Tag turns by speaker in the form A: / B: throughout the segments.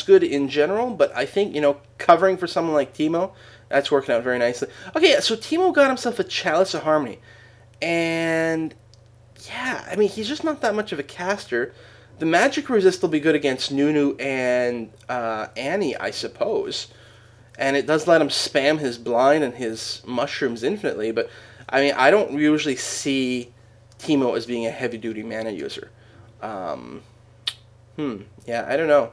A: movement's good in general, but I think, covering for someone like Teemo, that's working out very nicely. Okay, so Teemo got himself a Chalice of Harmony. And, yeah, I mean, he's just not that much of a caster. The magic resist will be good against Nunu and Annie, I suppose. And it does let him spam his blind and his mushrooms infinitely, but, I mean, I don't usually see Teemo as being a heavy-duty mana user. Yeah, I don't know.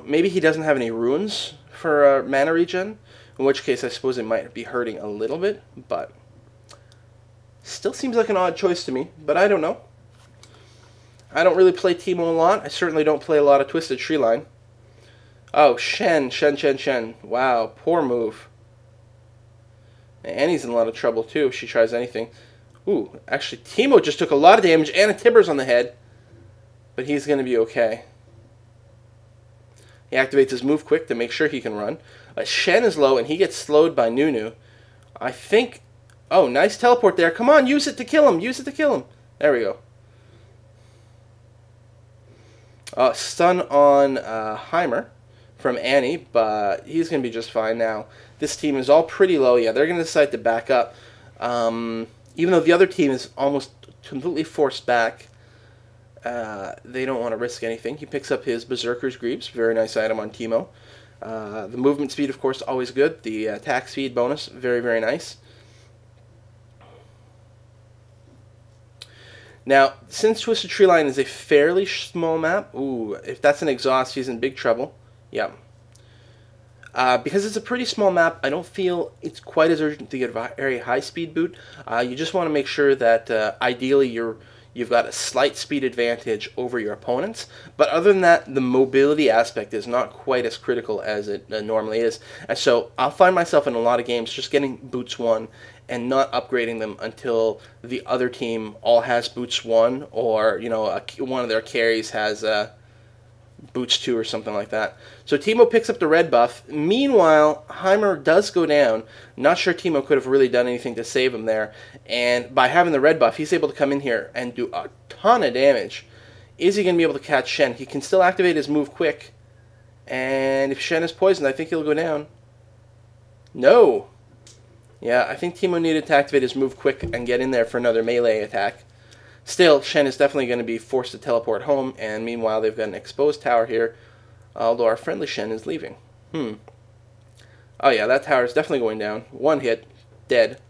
A: Maybe he doesn't have any runes for mana regen, in which case I suppose it might be hurting a little bit, but still seems like an odd choice to me, but I don't know. I don't really play Teemo a lot. I certainly don't play a lot of Twisted Treeline. Oh, Shen. Wow, poor move. Annie's in a lot of trouble, too, if she tries anything. Ooh, actually, Teemo just took a lot of damage and a Tibbers on the head. But he's going to be okay. He activates his move quick to make sure he can run. Shen is low, and he gets slowed by Nunu. I think... Oh, nice teleport there. Come on, use it to kill him. There we go. Stun on Heimer from Annie, but he's going to be just fine now. This team is all pretty low. Yeah, they're going to decide to back up. Even though the other team is almost completely forced back, they don't want to risk anything. He picks up his Berserker's Greaves. Very nice item on Teemo. The movement speed, of course, always good. The attack speed bonus, very, very nice. Now, since Twisted Treeline is a fairly small map, if that's an exhaust, he's in big trouble. Yeah. Because it's a pretty small map, I don't feel it's quite as urgent to get a very high-speed boot. You just want to make sure that ideally you've got a slight speed advantage over your opponents. But other than that, the mobility aspect is not quite as critical as it normally is. And so I'll find myself in a lot of games just getting boots 1 and not upgrading them until the other team all has boots 1, or one of their carries has boots 2 or something like that. So Teemo picks up the red buff. Meanwhile, Heimer does go down. Not sure Teemo could have really done anything to save him there. And by having the red buff, he's able to come in here and do a ton of damage. Is he going to be able to catch Shen? He can still activate his move quick. And if Shen is poisoned, I think he'll go down. No. Yeah, I think Teemo needed to activate his move quick and get in there for another melee attack. Still, Shen is definitely going to be forced to teleport home, and meanwhile they've got an exposed tower here, although our friendly Shen is leaving. Oh yeah, that tower is definitely going down. One hit, dead.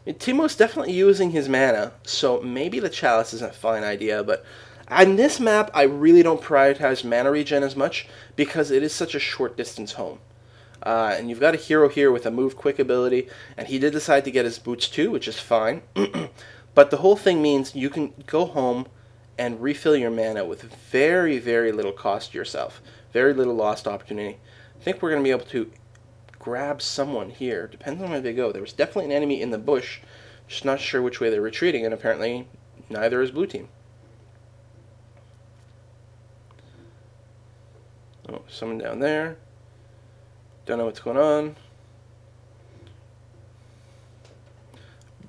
A: Teemo's definitely using his mana, so maybe the Chalice isn't a fine idea, but on this map, I really don't prioritize mana regen as much because it is such a short distance home. And you've got a hero here with a move quick ability, and he did decide to get his boots too, which is fine. But the whole thing means you can go home and refill your mana with very, very little cost to yourself. Very little lost opportunity. I think we're going to be able to grab someone here. Depends on where they go. There was definitely an enemy in the bush. Just not sure which way they're retreating, and apparently neither is blue team. Oh, someone down there. Don't know what's going on.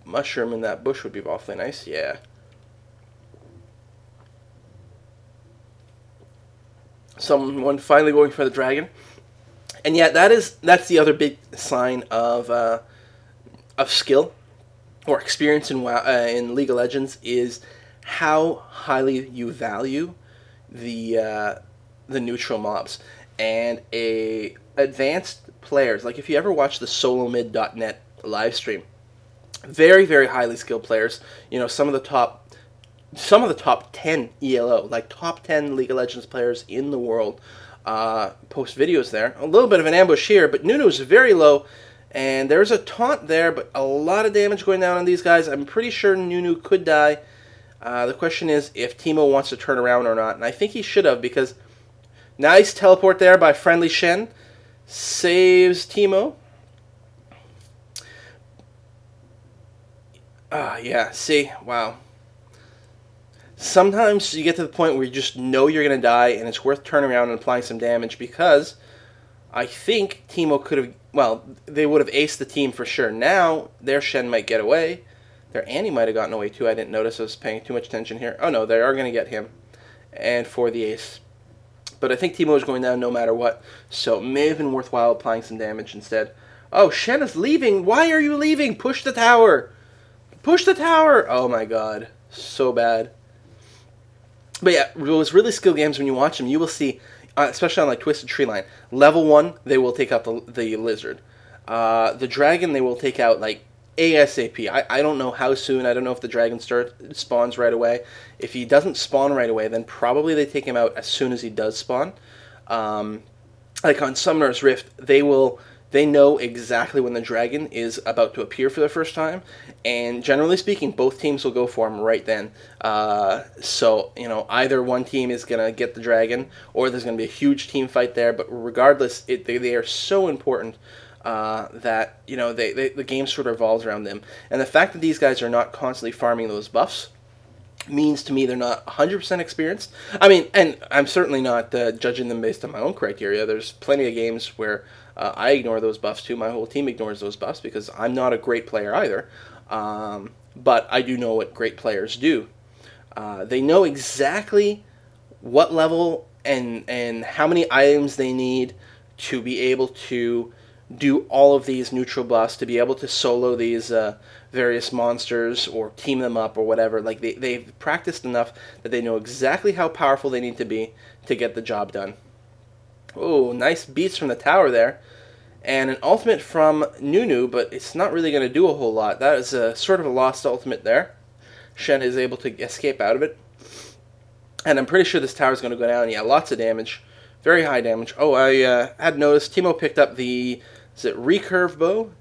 A: Mushroom in that bush would be awfully nice, yeah. Someone finally going for the dragon. And yeah, that's the other big sign of skill or experience in League of Legends, is how highly you value the neutral mobs. And advanced players, like if you ever watch the solomid.net live stream, very, very highly skilled players, some of the top 10 ELO, like top 10 League of Legends players in the world, post videos there. A little bit of an ambush here, but Nunu is very low, and there's a taunt there, but a lot of damage going down on these guys. I'm pretty sure Nunu could die. The question is if Teemo wants to turn around or not, and I think he should have, because nice teleport there by friendly Shen. Saves Teemo. Yeah, see, wow. Sometimes you get to the point where you just know you're going to die, and it's worth turning around and applying some damage, because I think Teemo could have, well, they would have aced the team for sure. Now, their Shen might get away. Their Annie might have gotten away too. I didn't notice. I was paying too much attention here. Oh no, they are going to get him. And for the ace. But I think Teemo is going down no matter what. So it may have been worthwhile applying some damage instead. Oh, Shen is leaving. Why are you leaving? Push the tower. Push the tower. Oh my god. So bad. But yeah, those really skill games, when you watch them, you will see, especially on like Twisted Tree Line, level 1, they will take out the lizard. The dragon, they will take out like ASAP. I don't know how soon. I don't know if the dragon spawns right away. If he doesn't spawn right away, then probably they take him out as soon as he does spawn. Like on Summoner's Rift, they know exactly when the dragon is about to appear for the first time, and generally speaking, both teams will go for him right then. So, you know, either one team is going to get the dragon, or there's going to be a huge team fight there, but regardless, they are so important that, you know, the game sort of revolves around them. And the fact that these guys are not constantly farming those buffs means to me they're not 100% experienced. I mean, and I'm certainly not judging them based on my own criteria. There's plenty of games where I ignore those buffs too. My whole team ignores those buffs because I'm not a great player either. But I do know what great players do. They know exactly what level and how many items they need to be able to do all of these neutral buffs, to be able to solo these various monsters or team them up or whatever. Like they've practiced enough that they know exactly how powerful they need to be to get the job done. Oh, nice beats from the tower there. And an ultimate from Nunu, but it's not really going to do a whole lot. That is a sort of a lost ultimate there. Shen is able to escape out of it. And I'm pretty sure this tower is going to go down. Yeah, lots of damage. Very high damage. Oh, I had noticed Teemo picked up the, is it recurve bow?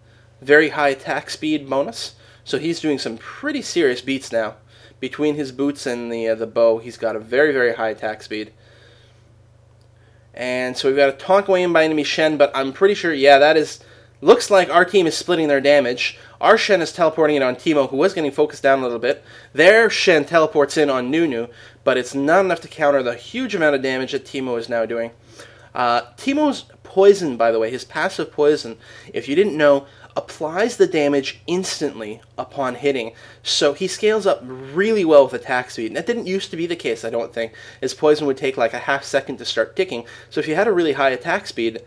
A: Very high attack speed bonus. So he's doing some pretty serious beats now. Between his boots and the bow, he's got a very, very high attack speed. And so we've got a taunt going in by enemy Shen, but I'm pretty sure, yeah, that is, looks like our team is splitting their damage. Our Shen is teleporting in on Teemo, who was getting focused down a little bit. Their Shen teleports in on Nunu, but it's not enough to counter the huge amount of damage that Teemo is now doing. Teemo's poison, by the way, his passive poison, if you didn't know, applies the damage instantly upon hitting. So he scales up really well with attack speed. And that didn't used to be the case, I don't think. His poison would take like a half second to start ticking. So if you had a really high attack speed,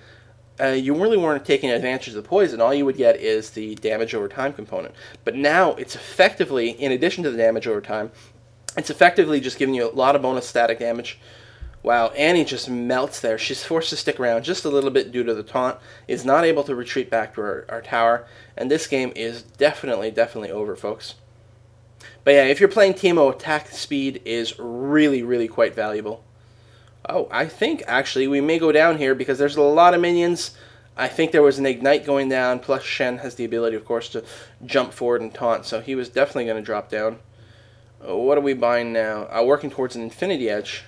A: you really weren't taking advantage of the poison. All you would get is the damage over time component. But now it's effectively, in addition to the damage over time, it's effectively just giving you a lot of bonus static damage. Wow, Annie just melts there. She's forced to stick around just a little bit due to the taunt, is not able to retreat back to our tower, and this game is definitely over, folks. But yeah, if you're playing Teemo, attack speed is really quite valuable. Oh, I think, actually, we may go down here because there's a lot of minions. I think there was an Ignite going down, plus Shen has the ability, of course, to jump forward and taunt, so he was definitely going to drop down. What are we buying now? Working towards an Infinity Edge.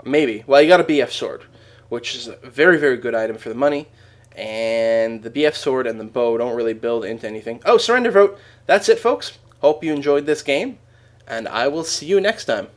A: Maybe. Well, you got a BF Sword, which is a very good item for the money. And the BF Sword and the bow don't really build into anything. Oh, Surrender Vote. That's it, folks. Hope you enjoyed this game, and I will see you next time.